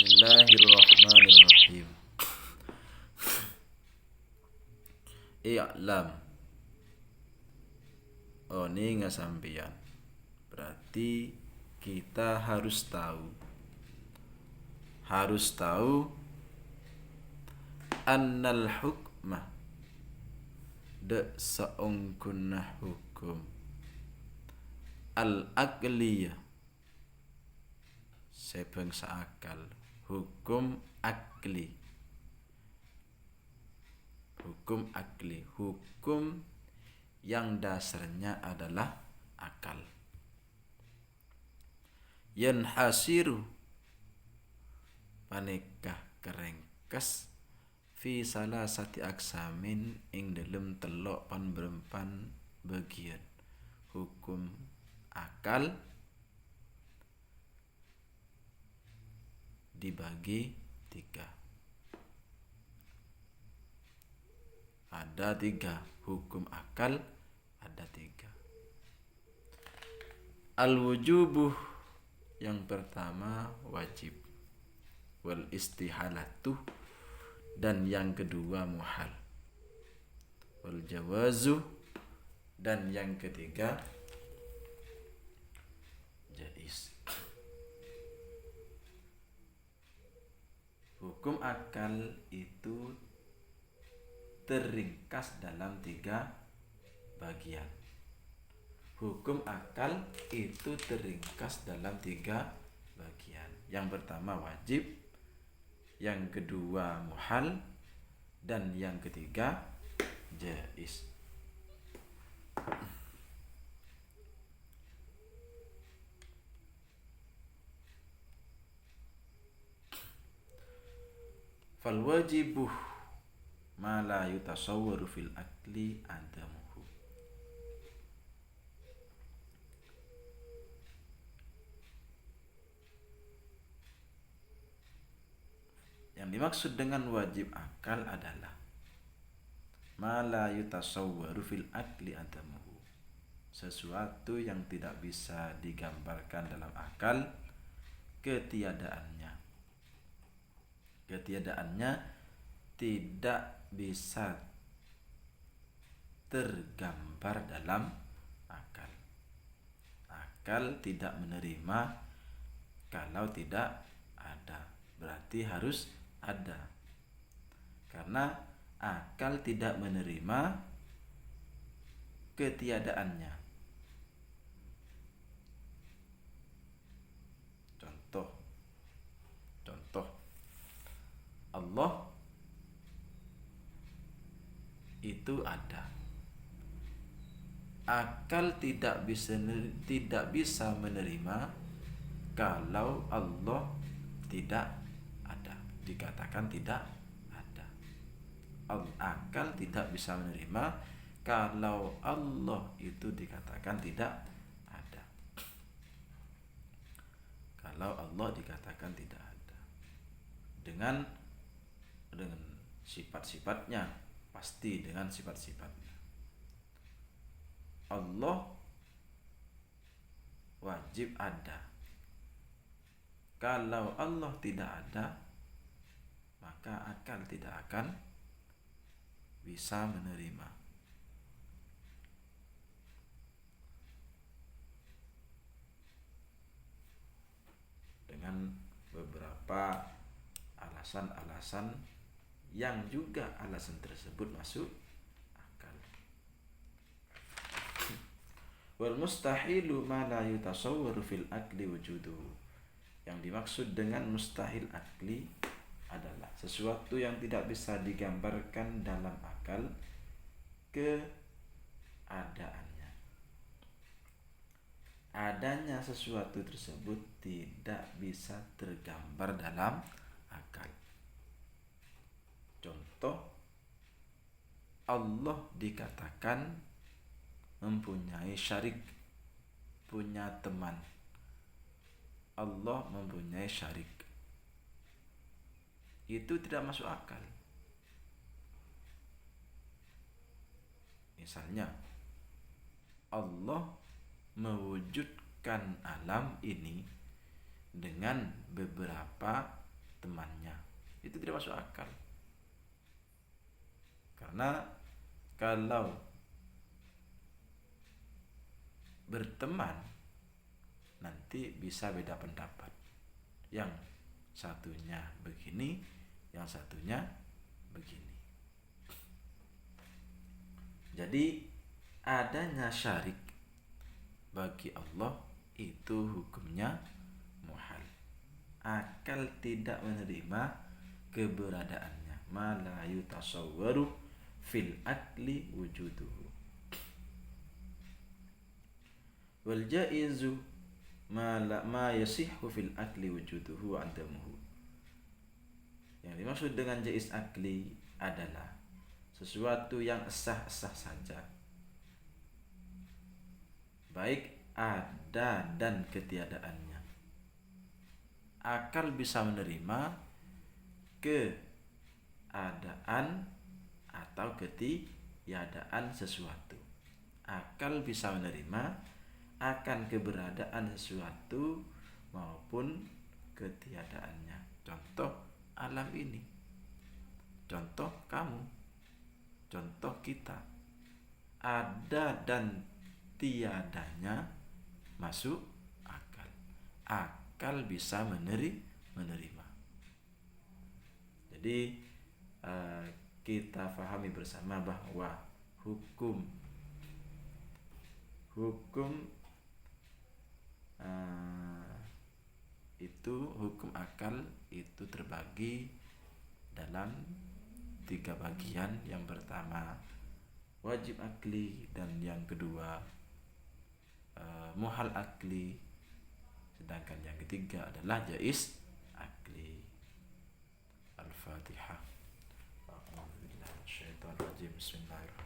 Bismillahirrahmanirrahim. I'lam. Oh, ini nggak sampeyan. Berarti kita harus tahu. Harus tahu annal hukmah de saungkunah hukum al akliyah sebangsa akal, hukum akli, hukum yang dasarnya adalah akal. Yanhasiru panekah kerengkes fi salasati aksamin ing dalem telok panberempan bagian. Hukum akal dibagi tiga. Ada tiga hukum akal, ada tiga. Al-wujubuh yang pertama wajib, wal istihalatu dan yang kedua muhal, wal jawazu dan yang ketiga jaiz. Hukum akal itu terringkas dalam tiga bagian. Hukum akal itu terringkas dalam tiga bagian. Yang pertama wajib, yang kedua muhal, dan yang ketiga jaiz. Fal wajibuh ma la yutasawwaru fil akli adamuhu. Yang dimaksud dengan wajib akal adalah ma la yutasawwaru fil akli adamuhu, sesuatu yang tidak bisa digambarkan dalam akal ketiadaannya. Ketiadaannya tidak bisa tergambar dalam akal. Akal tidak menerima kalau tidak ada. Berarti harus ada. Karena akal tidak menerima ketiadaannya. Contoh Allah itu ada. Akal tidak bisa menerima kalau Allah tidak ada. Dikatakan tidak ada. Akal tidak bisa menerima kalau Allah itu dikatakan tidak ada. Kalau Allah dikatakan tidak ada. Dengan sifat-sifatnya, pasti dengan sifat-sifatnya. Allah wajib ada. Kalau Allah tidak ada, maka akal tidak akan bisa menerima. Dengan beberapa alasan-alasan yang juga alasan tersebut masuk akal. Wal mustahilu ma la yutasawwaru fil akli wujuduhu. Yang dimaksud dengan mustahil akli adalah sesuatu yang tidak bisa digambarkan dalam akal keadaannya. Adanya sesuatu tersebut tidak bisa tergambar dalam akal. Contoh, Allah dikatakan mempunyai syarik, punya teman. Allah mempunyai syarik. Itu tidak masuk akal. Misalnya, Allah mewujudkan alam ini dengan beberapa temannya. Itu tidak masuk akal. Karena kalau berteman nanti bisa beda pendapat. Yang satunya begini, yang satunya begini. Jadi adanya syarik bagi Allah itu hukumnya muhal. Akal tidak menerima keberadaannya. Ma la yutasawwaru fil akli wujuduhu. Wal jaizu ma yasihhu fil akli wujuduhu adamuhu. Yang dimaksud dengan jaiz akli adalah sesuatu yang sah-sah saja, baik ada dan ketiadaannya. Akal bisa menerima keadaan atau ketiadaan sesuatu. Akal bisa menerima akan keberadaan sesuatu maupun ketiadaannya. Contoh alam ini, contoh kamu, contoh kita. Ada dan tiadanya masuk akal. Akal bisa menerima. Jadi kita fahami bersama bahwa hukum itu hukum akal itu terbagi dalam 3 bagian. Yang pertama wajib akli, dan yang kedua muhal akli, sedangkan yang ketiga adalah jaiz akli. Al-Fatihah. Bismillahirrahmanirrahim.